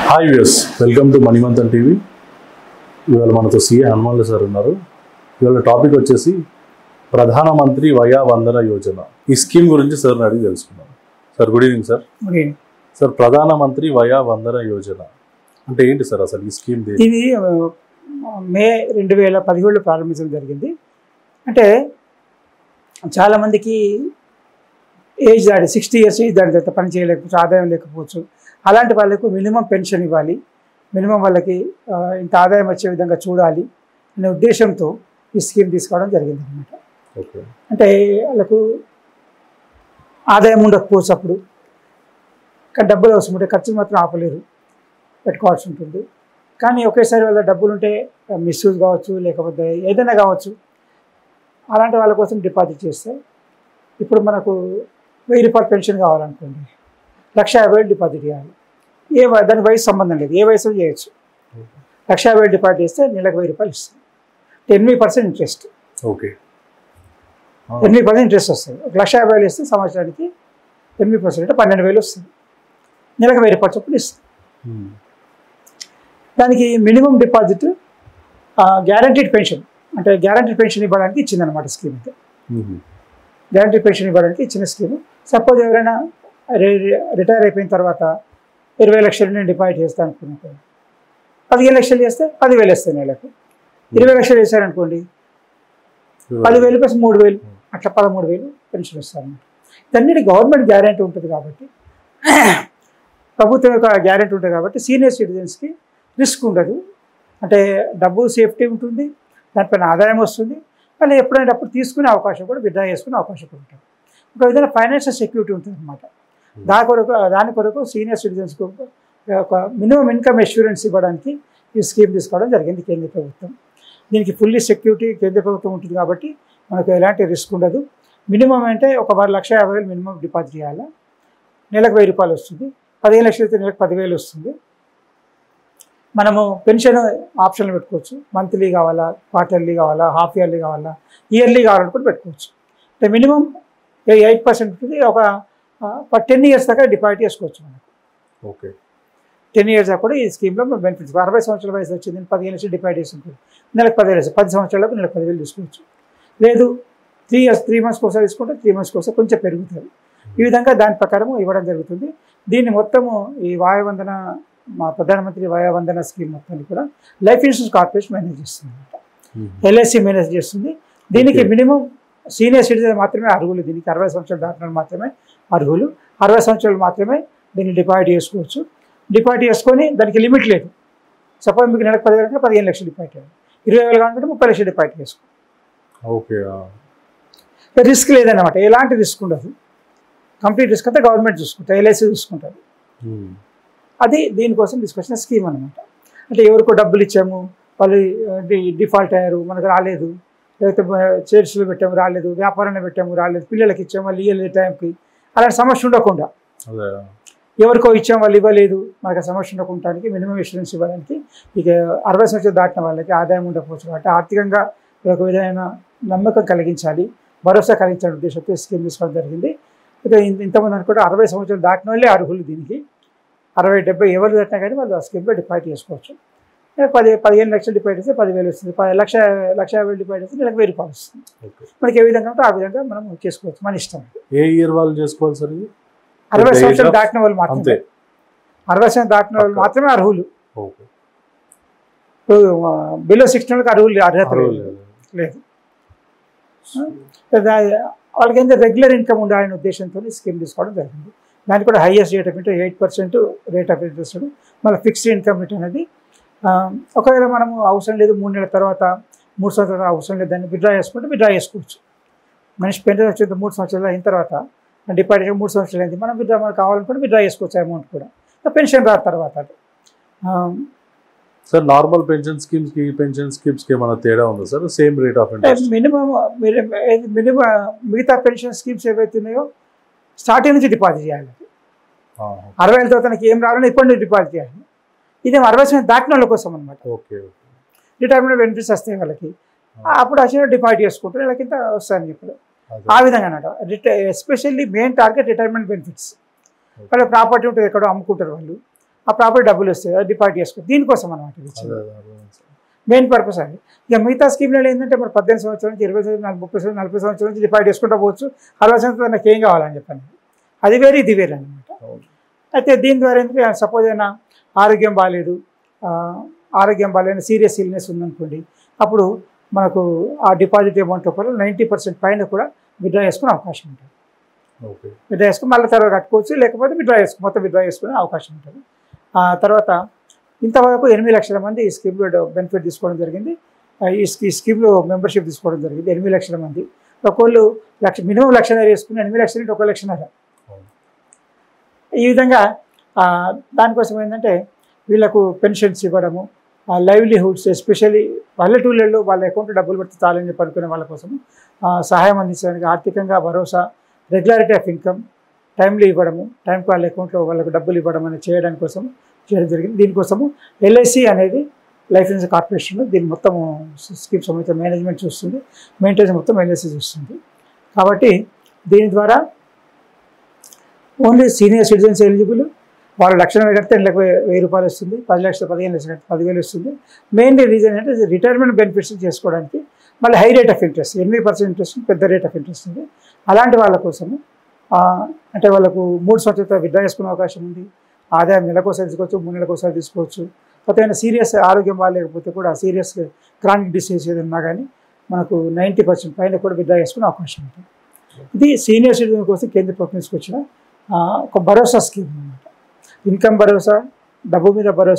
Hi viewers, welcome to Manimanthan TV. ఇవాళ మనతో CA హనుమాన్లు sir ఉన్నారు. ఇవాళ టాపిక్ వచ్చేసి ప్రధానమంత్రి వయా వందన యోజన. ఈ స్కీమ్ గురించి సార్ని అడిగి తెలుసుకున్నాం. Sir good evening sir. Sir, ప్రధానమంత్రి వయా వందన యోజన అంటే ఏంటి సార్? అసలు ఈ స్కీమ్ ఇది మే 2017 ప్రారంభించడం జరిగింది. అంటే చాలామందికి ఏజ్ దాటి 60 years ఏజ్ దాటి తర్వాత పని చేయలేకపోవచ్చు, ఆదాయం లేకపోవచ్చు. అలాంటి వాళ్ళకు మినిమం పెన్షన్ ఇవ్వాలి, మినిమం వాళ్ళకి ఇంత ఆదాయం వచ్చే విధంగా చూడాలి అనే ఉద్దేశంతో ఈ స్కీమ్ తీసుకోవడం జరిగింది అనమాట. అంటే వాళ్ళకు ఆదాయం ఉండకపోవచ్చు, అప్పుడు కానీ డబ్బులు అవసరం ఉంటే ఖర్చులు మాత్రం ఆపలేరు, పెట్టుకోవాల్సి ఉంటుంది. కానీ ఒకేసారి వాళ్ళ డబ్బులు ఉంటే మిస్యూజ్ కావచ్చు, లేకపోతే ఏదైనా కావచ్చు. అలాంటి వాళ్ళ కోసం డిపాజిట్ చేస్తే ఇప్పుడు మనకు 1000 రూపాయలు పెన్షన్ కావాలనుకోండి, 1,50,000 డిపాజిట్ చేయాలి. దాని వయసు సంబంధం లేదు, ఏ వయసులో చేయొచ్చు. 1,50,000 డిపాజిట్ చేస్తే నెలకు 1000 రూపాయలు ఇస్తుంది. 8% ఇంట్రెస్ట్. ఓకే, 8% ఇంట్రెస్ట్ వస్తుంది. 1,50,000 ఇస్తే సంవత్సరానికి 8% అంటే 12,000 వస్తుంది. నెలకు 1000 రూపాయలు చొప్పున ఇస్తుంది. దానికి మినిమం డిపాజిట్ గ్యారంటీడ్ పెన్షన్, అంటే గ్యారంటీడ్ పెన్షన్ ఇవ్వడానికి ఇచ్చిందనమాట స్కీమ్. అయితే గ్యారంటీడ్ పెన్షన్ ఇవ్వడానికి ఇచ్చిన స్కీమ్. సపోజ్ ఎవరైనా రిటైర్ అయిపోయిన తర్వాత 20 లక్షలు నేను డిపాజిట్ చేస్తాను అనుకున్నాను, 15 లక్షలు చేస్తే 10,000 వస్తాయి నెలకు. 20 లక్షలు చేశారనుకోండి, 10,000 ప్లస్ 3,000, అట్లా 13,000 పెన్షన్ వస్తారన్నమాట. ఇదన్నిటి గవర్నమెంట్ గ్యారంటీ ఉంటుంది కాబట్టి, ప్రభుత్వం యొక్క గ్యారంటీ ఉంటుంది కాబట్టి సీనియర్ సిటిజన్స్కి రిస్క్ ఉండదు. అంటే డబ్బు సేఫ్టీ ఉంటుంది, దానిపైన ఆదాయం వస్తుంది. మళ్ళీ ఎప్పుడైనా అప్పుడు తీసుకునే అవకాశం కూడా, విత్డ్రా చేసుకునే అవకాశం కూడా ఉంటుంది. ఒక విధంగా ఫైనాన్షియల్ సెక్యూరిటీ ఉంటుంది అన్నమాట. దాని కొరకు సీనియర్ సిటిజన్స్కి ఒక మినిమం ఇన్కమ్ అష్యూరెన్స్ ఇవ్వడానికి ఈ స్కీమ్ తీసుకోవడం జరిగింది కేంద్ర ప్రభుత్వం. దీనికి ఫుల్లీ సెక్యూరిటీ కేంద్ర ప్రభుత్వం ఉంటుంది కాబట్టి మనకు ఎలాంటి రిస్క్ ఉండదు. మినిమం అంటే ఒక 1,50,000 మినిమం డిపాజిట్ చేయాలి, నెలకు 1000 రూపాయలు వస్తుంది. 15 లక్షలు అయితే నెలకు 10,000 వస్తుంది. మనము పెన్షన్ ఆప్షన్లు పెట్టుకోవచ్చు. మంత్లీ కావాలా, క్వార్టర్లీ కావాలా, హాఫ్ ఇయర్లీ కావాలా, ఇయర్లీ కావాలనుకుంటే పెట్టుకోవచ్చు. అంటే మినిమం 8% ఉంటుంది. ఒక 10 years దాకా డిపాజిట్ చేసుకోవచ్చు మనకు. ఓకే, 10 years దాకా కూడా ఈ స్కీమ్లో బెనిఫిట్స్. 60 సంవత్సరాల వయసు వచ్చింది, 15 లక్షలు డిపాజిట్ చేసుకుంటుంది, నెలకు 10,000. 10 సంవత్సరాలకు నెలకు 10,000 తీసుకోవచ్చు. లేదు 3 months కోసం తీసుకుంటే 3 months కోసం కొంచెం పెరుగుతుంది. ఈ విధంగా దాని ప్రకారం ఇవ్వడం జరుగుతుంది. దీన్ని మొత్తము ఈ వాయువందన, మా ప్రధానమంత్రి వయావందన స్కీమ్ మొత్తాన్ని కూడా లైఫ్ ఇన్సూరెన్స్ కార్పొరేషన్ మేనేజ్ చేస్తుంది అనమాట. LIC మేనేజ్ చేస్తుంది. దీనికి మినిమం సీనియర్ సిటిజన్ మాత్రమే అర్హులు. దీనికి 60 సంవత్సరాలు దాటిన మాత్రమే అర్హులు. 60 సంవత్సరాలు మాత్రమే దీన్ని డిపాజిట్ చేసుకోవచ్చు. డిపాజిట్ చేసుకొని దానికి లిమిట్ లేదు. సపోజ్ మీకు నెలకు 10,000 అంటే 15 లక్షలు డిపాజిట్ చేయాలి. 20,000 కావాలంటే 30 లక్షలు డిపాజిట్ చేసుకో. ఓకే, రిస్క్ లేదన్నమాట, ఎలాంటి రిస్క్ ఉండదు. కంప్లీట్ రిస్క్ అంతా గవర్నమెంట్ చూసుకుంటారు, LIC చూసుకుంటారు. అది దీనికోసం తీసుకొచ్చిన స్కీమ్ అనమాట. అంటే ఎవరికో డబ్బులు ఇచ్చాము, వాళ్ళు డిఫాల్ట్ అయ్యారు, మనకు రాలేదు, లేకపోతే చైర్స్లో పెట్టాము రాలేదు, వ్యాపారంలో పెట్టాము రాలేదు, పిల్లలకి ఇచ్చాము వాళ్ళు ఇవ్వలేదు టైంకి, అలాంటి సమస్య ఉండకుండా, ఎవరికో ఇచ్చాము వాళ్ళు ఇవ్వలేదు, మనకు సమస్య ఉండకుండానికి మినిమం ఇన్సూరెన్స్ ఇవ్వడానికి. ఇక 60 సంవత్సరాలు దాటిన వాళ్ళకి ఆదాయం ఉండకపోవచ్చు కాబట్టి ఆర్థికంగా ఒక విధమైన నమ్మకం కలిగించాలి, భరోసా కలిగించాలనే ఉద్దేశంతో స్కీమ్ తీసుకోవడం జరిగింది. అయితే ఇంతమంది అనుకుంటే 60 సంవత్సరాలు దాటిన వాళ్ళే అర్హులు దీనికి. 60, 70 ఎవరు దాటినా కానీ వాళ్ళు ఆ స్కీమ్లో డిపాజిట్ చేసుకోవచ్చు. 15 లక్షలు డిపాజిట్ చేస్తే 10,000 వస్తుంది. 1,50,000 డిపాజిట్ చేస్తే నెలకు 1000 రూపాయలు వస్తుంది. మనకి ఏ విధంగా ఉంటే ఆ విధంగా మనం చేసుకోవచ్చు, మన ఇష్టం. ఏ ఇయర్ వాళ్ళు చేసుకోవాలి సార్? 60 సంవత్సరాలు దాటిన వాళ్ళు మాత్రమే, 60 సంవత్సరాలు దాటిన వాళ్ళు మాత్రమే అర్హులు. బిలో 60 అర్హులు, అర్హత లేదు. వాళ్ళకి ఎంత రెగ్యులర్ ఇన్కమ్ ఉండాలనే ఉద్దేశంతో స్కీమ్ తీసుకోవడం జరిగింది. దానికి కూడా highest rate of interest 8% rate of interest. మళ్ళీ ఫిక్స్డ్ ఇన్కమ్ రేట్ అనేది ఒకవేళ మనము అవసరం లేదు 3 నెలల తర్వాత, 3 సంవత్సరాల అవసరం లేదు, దాన్ని విత్డ్రా చేసుకుంటే విత్డ్రా చేసుకోవచ్చు. మనిషి పెన్షన్ వచ్చేది 3 సంవత్సరాలు అయిన తర్వాత, డిపాజిట్ 3 సంవత్సరాలు అయింది, మనం విత్డ్రా మనకు కావాలనుకుంటే విత్డ్రా చేసుకోవచ్చు అమౌంట్ కూడా. పెన్షన్ రాదు తర్వాత. సార్, నార్మల్ పెన్షన్ స్కీమ్స్కి ఈ పెన్షన్ స్కీమ్స్కి ఏమైనా తేడా ఉందా sir? Same rate of interest? Minimum మిగతా పెన్షన్ స్కీమ్స్ ఏవైతే ఉన్నాయో స్టార్టింగ్ నుంచి డిపాజిట్ చేయాలి. 60 ఏళ్ళ తర్వాత తనకి ఏం రావాలని ఇప్పటి నుంచి డిపాజిట్ చేయాలి. ఇదే 60 సంవత్సరాలు దాటిన వాళ్ళ కోసం అనమాట. ఓకే, రిటైర్మెంట్ బెనిఫిట్స్ వస్తాయి వాళ్ళకి, అప్పుడు వచ్చిన డిపాజిట్ చేసుకుంటారు, వీళ్ళకి ఇంత వస్తాయని చెప్పారు. ఆ విధంగా అన్నమాట. Especially main target retirement benefits. వాళ్ళ ప్రాపర్టీ ఉంటుంది, ఎక్కడో అమ్ముకుంటారు వాళ్ళు, ఆ ప్రాపర్ డబ్బులు వస్తాయి, అది డిపాజిట్ చేసుకో. దీనికోసం అనమాట ఇది మెయిన్ పర్పస్ అది. ఇక మిగతా స్కీమ్లలో ఏంటంటే మరి 18 సంవత్సరాల నుంచి 20 సంవత్సరాలు 30 సంవత్సరాలు 40 సంవత్సరాల నుంచి డిపాజిట్ చేసుకుంటూ పోవచ్చు. 60 సంవత్సరాలు నాకు ఏం కావాలని చెప్పండి, అది వేరే ఇది వేరే అనమాట. అయితే దీని ద్వారా ఏంటంటే సపోజ్ అయినా ఆరోగ్యం బాగాలేని సీరియస్ ఇల్నెస్ ఉందనుకోండి, అప్పుడు మనకు ఆ డిపాజిట్ అమౌంట్ ఒకరు 90% పైన కూడా విత్డ్రా చేసుకునే అవకాశం ఉంటుంది. విత్డ్రా చేసుకుని మళ్ళీ తర్వాత కట్టుకోవచ్చు, లేకపోతే మొత్తం విత్డ్రా చేసుకునే అవకాశం ఉంటుంది. తర్వాత ఇంతవరకు 8 లక్షల మంది ఈ స్కీమ్లో బెనిఫిట్ తీసుకోవడం జరిగింది. ఈ స్కీమ్లో మెంబర్షిప్ తీసుకోవడం జరిగింది 8 లక్షల మంది. ఒకళ్ళు మినిమం 1,00,000 వేసుకుని 8 లక్షలు అంటే 1,00,000. ఈ విధంగా దానికోసం ఏంటంటే వీళ్ళకు పెన్షన్స్ ఇవ్వడము, లైవ్లీహుడ్స్ ఎస్పెషల్లీ పల్లెటూళ్ళల్లో వాళ్ళ అకౌంట్లో డబ్బులు పెడితే చాలని చెప్పి అనుకునే వాళ్ళ కోసం సహాయం అందించడానికి ఆర్థికంగా భరోసా, రెగ్యులారిటీ ఆఫ్ ఇన్కమ్, టైంలో ఇవ్వడము, టైంకి వాళ్ళ అకౌంట్లో వాళ్ళకు డబ్బులు ఇవ్వడం అనేది చేయడానికి కోసం చేయడం జరిగింది. దీనికోసము ఎల్ఐసి అనేది లైఫ్ ఇన్సూరెన్స్ కార్పొరేషన్ దీని మొత్తం స్కీమ్ సంబంధించిన మేనేజ్మెంట్ చూస్తుంది, మెయింటెనెన్స్ మొత్తం ఎల్ఐసి చూస్తుంది. కాబట్టి దీని ద్వారా ఓన్లీ సీనియర్ సిటిజన్స్ ఎలిజిబుల్, వాళ్ళు 1,00,000 కడితే 1,000 రూపాయలు వస్తుంది, 10 లక్షలు 15 లక్షలు కడితే 10,000 వస్తుంది. మెయిన్ రీజన్ అంటే రిటైర్మెంట్ బెనిఫిట్స్ చేసుకోవడానికి మళ్ళీ high rate of interest 8% interest, పెద్ద రేట్ ఆఫ్ ఇంట్రెస్ట్ ఉంది. అలాంటి వాళ్ళ కోసము అంటే వాళ్ళకు 3 సంవత్సరాలు విత్డ్రా చేసుకునే అవకాశం ఉంది. ఆదాయం నెలకోసారి తీసుకోవచ్చు, 3 నెలలకోసారి తీసుకోవచ్చు. కొత్తగా సీరియస్ ఆరోగ్యం బాగాలేకపోతే కూడా సీరియస్ క్రానిక్ డిసీజ్ ఏది ఉన్నా కానీ మనకు 90% పైన కూడా విత్డ్రా చేసుకునే అవకాశం ఉంటుంది. ఇది సీనియర్ సిటిజన్ కోసం కేంద్ర ప్రభుత్వం తీసుకొచ్చిన ఒక భరోసా స్కీమ్ అన్నమాట. ఇన్కమ్ భరోసా, డబ్బు మీద భరోసా.